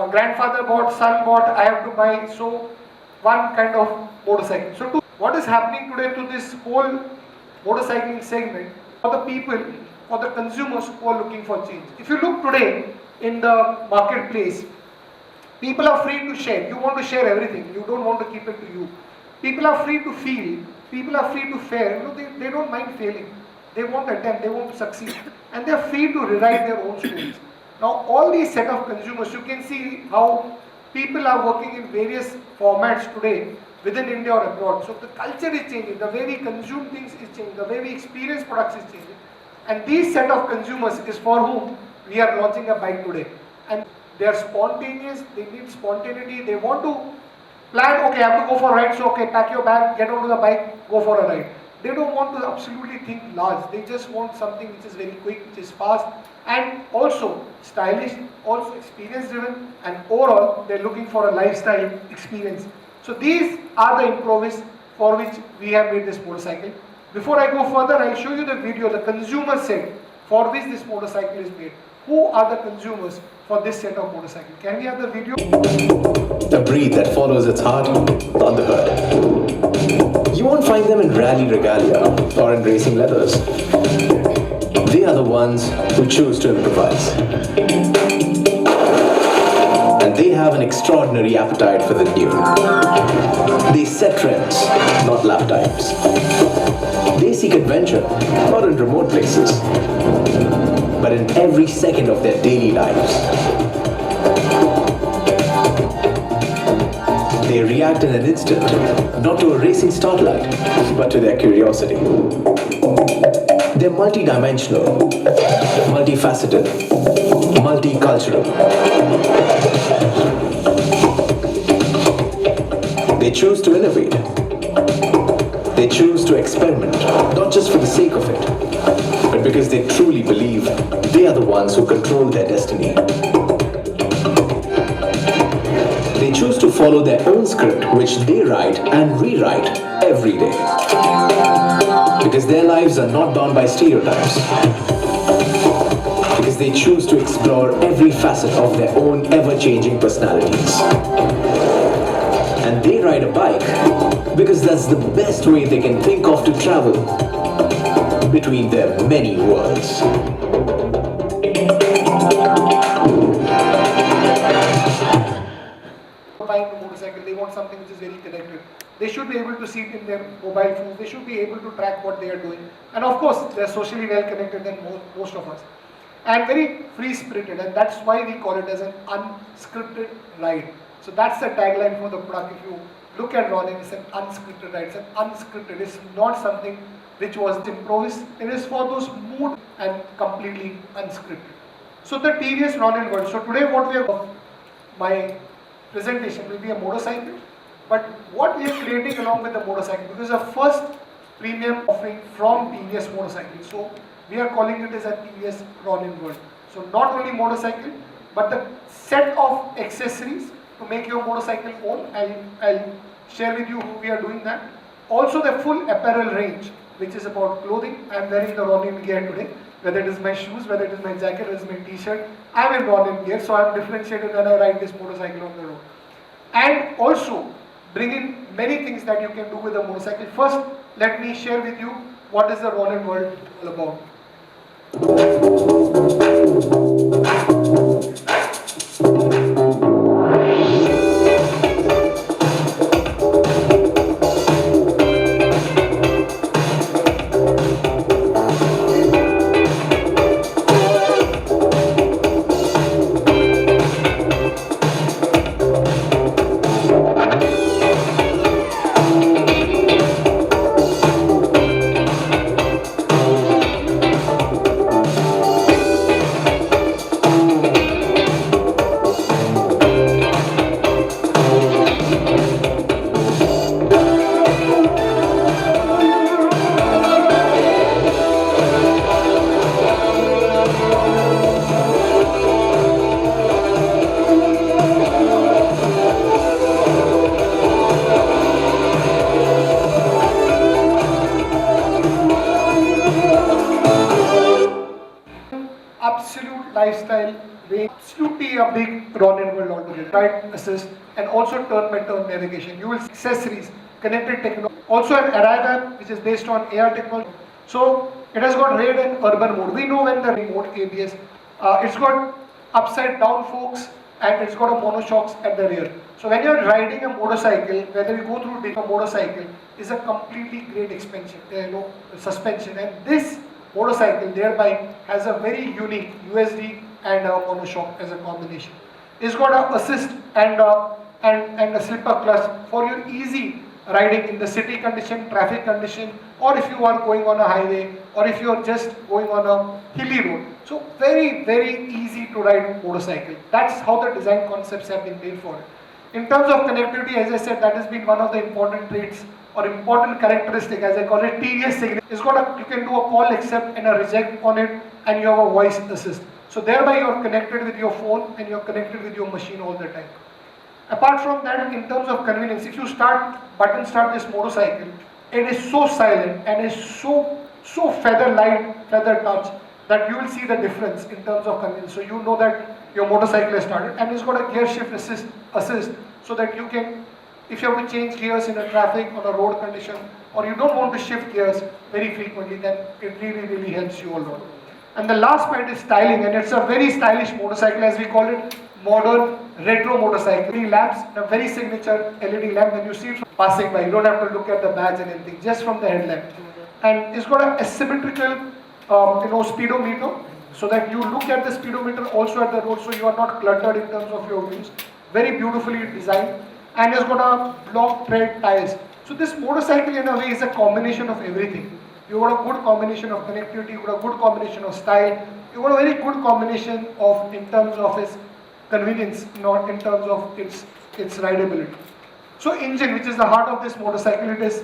grandfather bought, son bought, I have to buy. So one kind of motorcycle. So what is happening today to this whole motorcycling segment for the people, for the consumers who are looking for change? If you look today in the marketplace, people are free to share. You want to share everything. You don't want to keep it to you. People are free to feel. People are free to fail. You know, they don't mind failing. They won't attempt. They won't succeed. And they are free to rewrite their own stories. Now, all these set of consumers, you can see how people are working in various formats today within India or abroad. So the culture is changing. The way we consume things is changing. The way we experience products is changing. And these set of consumers is for whom we are launching a bike today. And they are spontaneous. They need spontaneity. They want to plan, okay, I have to go for a ride, so okay, pack your bag, get onto the bike, go for a ride. They don't want to absolutely think large. They just want something which is very quick, which is fast, and also stylish, also experience driven, and overall they're looking for a lifestyle experience. So these are the improvises for which we have made this motorcycle. Before I go further, I'll show you the video, the consumer set for which this motorcycle is made. Who are the consumers for this set of motorcycle? Can we have the video? A breed that follows its heart, not the herd. You won't find them in rally regalia or in racing leathers. They are the ones who choose to improvise. And they have an extraordinary appetite for the new. They set trends, not lap times. They seek adventure, not in remote places, but in every second of their daily lives. They react in an instant, not to a racing starlight, but to their curiosity. They're multi-dimensional, multifaceted, multicultural. They choose to innovate. They choose to experiment, not just for the sake of it, but because they truly believe they are the ones who control their destiny. They choose to follow their own script, which they write and rewrite every day. Because their lives are not bound by stereotypes. Because they choose to explore every facet of their own ever-changing personalities. And they ride a bike because that's the best way they can think of to travel between their many worlds. Buying a motorcycle, they want something which is very connected. They should be able to see it in their mobile phones. They should be able to track what they are doing. And of course, they're socially well connected than most of us. And very free-spirited, and that's why we call it as an unscripted ride. So that's the tagline for the product. If you look at Ronin, it's an unscripted ride. It's an unscripted. It's not something which was improvised. It is for those mood and completely unscripted. So the TVS Ronin world. So today what we have, my presentation will be a motorcycle, but what we are creating along with the motorcycle, because the first premium offering from TVS motorcycle. So we are calling it as a TVS Ronin world. So not only motorcycle, but the set of accessories to make your motorcycle own. I'll share with you how we are doing that. Also the full apparel range, which is about clothing. I'm wearing the Ronin gear today. Whether it is my shoes, whether it is my jacket, whether it is my t-shirt, I'm in Ronin gear, so I'm differentiated when I ride this motorcycle on the road. And also bring in many things that you can do with a motorcycle. First, let me share with you what is the Ronin world all about. a big Ronin world altogether. Ride assist and also turn-by-turn navigation. You will see accessories, connected technology. Also an Arrive app which is based on AR technology. So it has got raid and urban mode. We know when the remote ABS. It's got upside down forks and it's got a monoshocks at the rear. So when you're riding a motorcycle, whether you go through a motorcycle, is a completely great suspension. And this motorcycle thereby has a very unique USD and a monoshock as a combination. It's got a assist and a slipper clutch for your easy riding in the city condition, traffic condition, or if you are going on a highway, or if you are just going on a hilly road. So very, very easy to ride motorcycle. That's how the design concepts have been made for it. In terms of connectivity, as I said, that has been one of the important traits or important characteristic, as I call it, TVS signal. It's got you can do a call accept and a reject on it, and you have a voice assist. So thereby you are connected with your phone and you are connected with your machine all the time. Apart from that, in terms of convenience, if you button start this motorcycle, it is so silent and is so feather light, feather touch, that you will see the difference in terms of convenience. So you know that your motorcycle has started, and it's got a gear shift assist so that you can, if you have to change gears in a traffic or a road condition, or you don't want to shift gears very frequently, then it really, really helps you a lot. And the last point is styling, and it's a very stylish motorcycle, as we call it, modern retro motorcycle. Lamps, a very signature LED lamp. When you see it passing by, you don't have to look at the badge and anything, just from the headlamp. And it's got a asymmetrical speedometer, so that you look at the speedometer also at the road, so you are not cluttered in terms of your views. Very beautifully designed, and it's got a block tread tires. So this motorcycle in a way is a combination of everything. You got a good combination of connectivity, you got a good combination of style, you got a very good combination of in terms of its convenience, not in terms of its rideability. So engine, which is the heart of this motorcycle, it is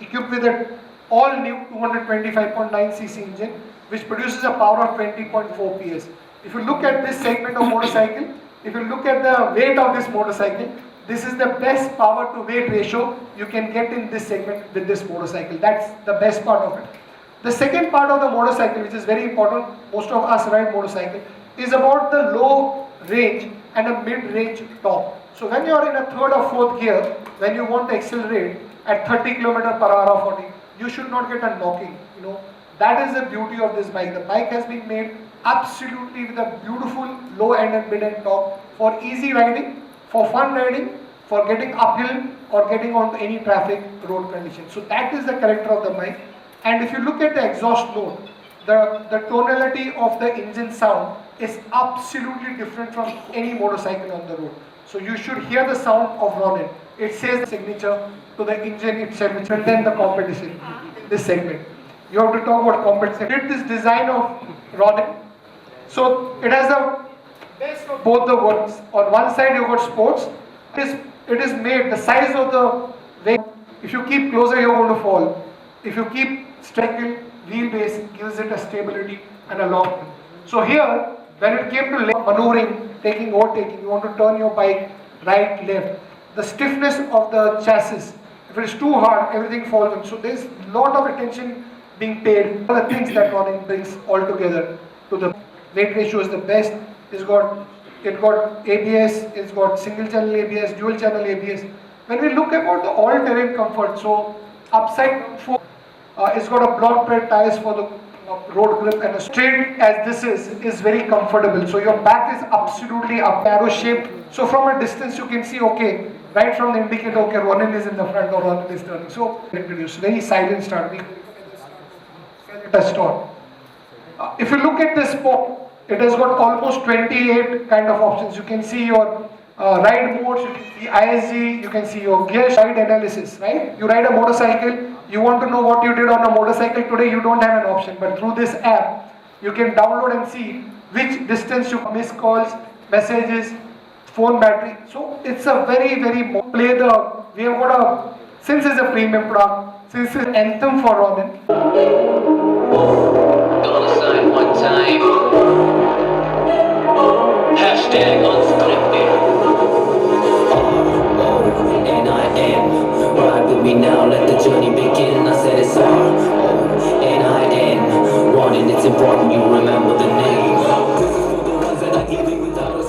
equipped with an all new 225.9cc engine, which produces a power of 20.4 PS. If you look at this segment of motorcycle, if you look at the weight of this motorcycle, this is the best power to weight ratio you can get in this segment with this motorcycle. That's the best part of it. The second part of the motorcycle, which is very important, most of us ride motorcycle, is about the low range and a mid-range torque. So when you are in a third or fourth gear, when you want to accelerate at 30 km/h or 40, you should not get a knocking. That is the beauty of this bike. The bike has been made absolutely with a beautiful low end and mid end torque for easy riding, for fun riding, for getting uphill or getting onto any traffic road condition. So that is the character of the bike. And if you look at the exhaust note, the tonality of the engine sound is absolutely different from any motorcycle on the road. So you should hear the sound of Ronin. It says the signature to the engine itself, which will then the competition in this segment. You have to talk about competition. This design of Ronin. So it has the best of both the worlds. On one side you got sports. It is made, the size of the weight, if you keep closer you're going to fall. If you keep stretching, wheelbase gives it a stability and a long. So here, when it came to maneuvering, overtaking, you want to turn your bike right, left. The stiffness of the chassis, if it is too hard, everything falls in. So there's a lot of attention being paid for the things that Ronin brings all together. To the weight ratio is the best. It got ABS, it's got single channel ABS, dual channel ABS. When we look about the all-terrain comfort, so upside four, it's got a block tread tires for the road grip, and a straight as this is very comfortable. So your back is absolutely up, arrow shaped. So from a distance you can see, okay, right from the indicator, okay, Ronin is in the front or Ronin is turning. So introduce very silent start. Touched on. If you look at this spot, it has got almost 28 kind of options. You can see your ride modes, you can see ISG, you can see your gear ride analysis, right? You ride a motorcycle, you want to know what you did on a motorcycle today, you don't have an option. But through this app, you can download and see which distance you missed calls, messages, phone battery. So it's a very, very we have got since it's a premium product, since it's an anthem for Ronin. $sign one time. Hashtag unscripted. R-O-N-I-N. Ride with me now, let the journey begin. I said it's R-O-N-I-N. Ronin, it's important you remember the name. The ones that are giving without us.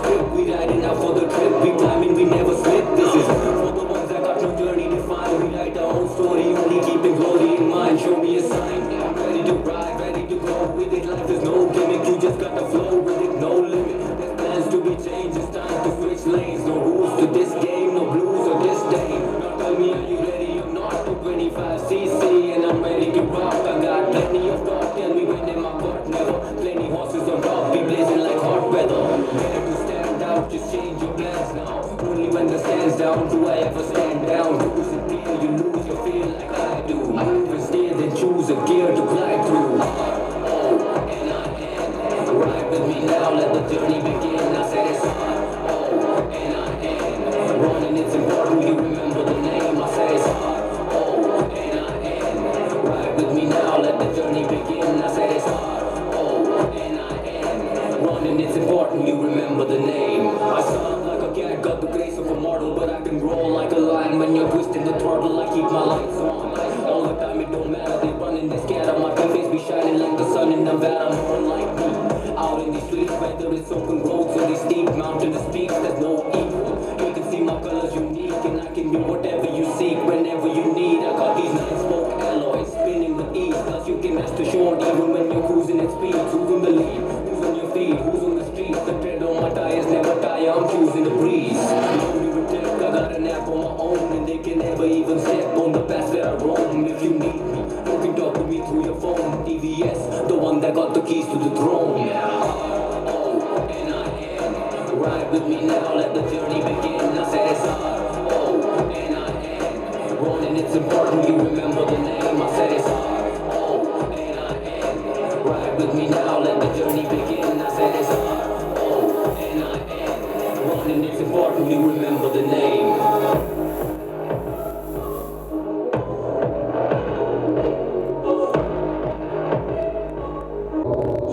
out, just change your plans now. Only when the stands down do I ever stand down. Lose it real, you lose your feel like I do. Move instead, then choose a gear to glide through. R-O-N-I-N. Ride with me now, let the journey begin. I said it's R-O-N-I-N. Ronin, it's important you remember the name. I said it's R-O-N-I-N. Ride with me now, let the journey begin. I said it's R-O-N-I-N. Ronin, it's important you remember the name. I sound like a cat, got the grace of a mortal, but I can roll like a lion when you're twisting the throttle. I keep my lights on all the time, it don't matter. They running this cat on my face be shining like the sun in Nevada. More like me out in the streets, whether it's open roads or these steep mountainous peaks, there's no equal. You can see my colors unique, and I can do whatever you seek whenever you need. I got these 9-spoke alloys spinning with ease, plus you can rest assured even when you're cruising at speed. Who's in the lead? Who's on your feet? Who's on the streets? The tread on my tires never tire, I'm choosing the breeze. Only protect, I got an app on my own, and they can never even step on the path that I roam. If you need me, you can talk to me through your phone. TVS, the one that got the keys to the throne. R-O-N-I-N. Ride with me now, let the journey begin. I said it's R-O-N-I-N. Ronin, it's important you remember the name. I said it's R-O-N-I-N. Ride with me now, let the journey begin. I said it's R-O-N-I-N. Ronin, it's important you remember the name.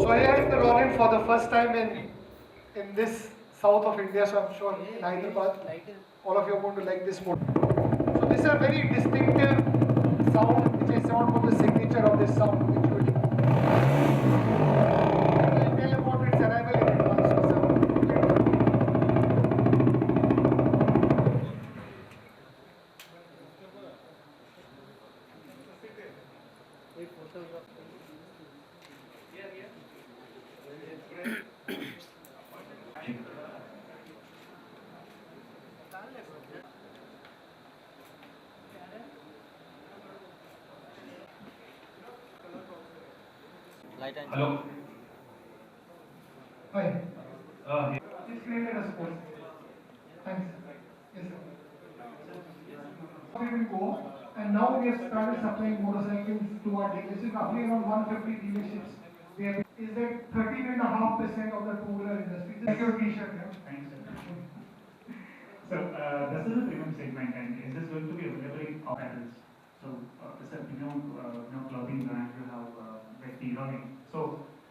So I am the Ronin for the first time in this south of India, so I'm sure in Hyderabad, all of you are going to like this motor. So this is a very distinctive sound, which I sound from the signature of this sound, which will tell about its arrival in advance. Hello. Hi. Yeah. It's created a sport. Thanks. Yes, sir. We will go, and now we have started supplying motorcycles to our dealerships. Roughly around 150 dealerships. We have is that 13.5% of the two-wheeler industry. That's your T-shirt, yeah? Thanks, sir. So, this is a premium segment, and is this going to be available in all models? So, it's a clothing brand. You have like the Ronin. So,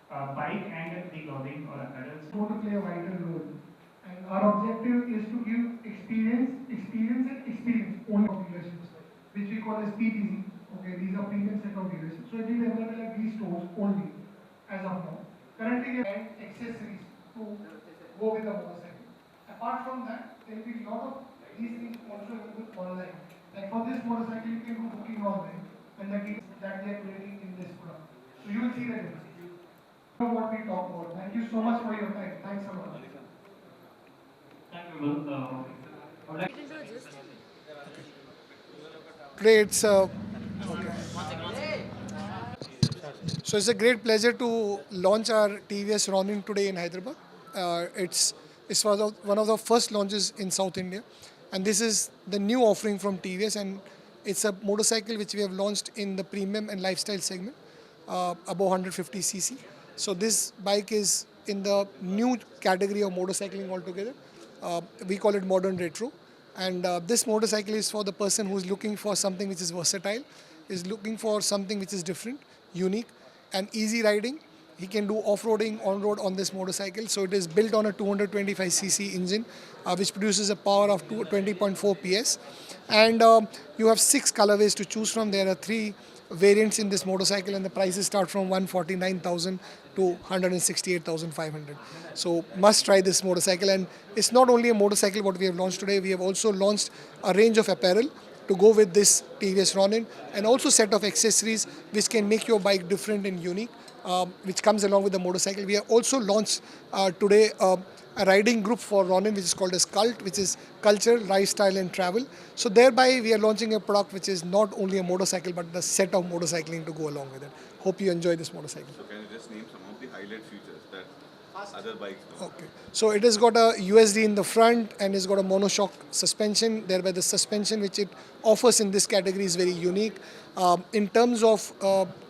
bike and the clothing or apparel. Going to play a vital role. And our objective is to give experience only of dealerships, which we call as PTZ. Okay, these are premium set of dealerships. So it is available at these stores only, as of now. Currently, we have accessories to go with the motorcycle. Apart from that, there will be a lot of these things also available online. Like for this motorcycle, you can do booking online, and the deals that they are creating in this product. So you will see the difference. Know what we talk about. Thank you so much for your time. Thanks a lot. Thank you. Today it's So it's a great pleasure to launch our TVS Ronin today in Hyderabad. It's one of the first launches in South India, and this is the new offering from TVS, and it's a motorcycle which we have launched in the premium and lifestyle segment, above 150 cc. So this bike is in the new category of motorcycling altogether. We call it modern retro, and this motorcycle is for the person who is looking for something which is versatile, is looking for something which is different, unique, and easy riding. He can do off-roading, on-road on this motorcycle. So it is built on a 225cc engine, which produces a power of 20.4 PS. And you have 6 colorways to choose from. There are 3 variants in this motorcycle, and the prices start from 149,000 to 168,500. So must try this motorcycle. And it's not only a motorcycle what we have launched today. We have also launched a range of apparel to go with this TVS Ronin, and also set of accessories which can make your bike different and unique, which comes along with the motorcycle. We have also launched today a riding group for Ronin, which is called as Cult, which is culture, lifestyle and travel. So thereby we are launching a product which is not only a motorcycle but the set of motorcycling to go along with it. Hope you enjoy this motorcycle. So can you just name some of the highlight features that other bikes. Okay. So it has got a USD in the front and it's got a monoshock suspension. Thereby the suspension which it offers in this category is very unique. In terms of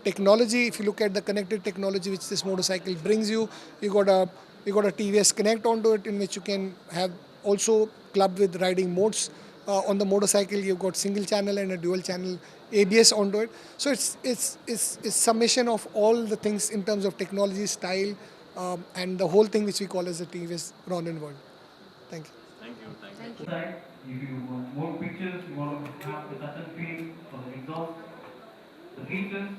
technology, if you look at the connected technology which this motorcycle brings you, you got a TVS Connect onto it, in which you can have also clubbed with riding modes. On the motorcycle, you've got single channel and a dual channel ABS onto it. So it's summation of all the things in terms of technology, style, and the whole thing which we call as the TVS Ronin world. Thank you. Side, if you want more pictures, you want to have the touch and feel for the exhaust, the features,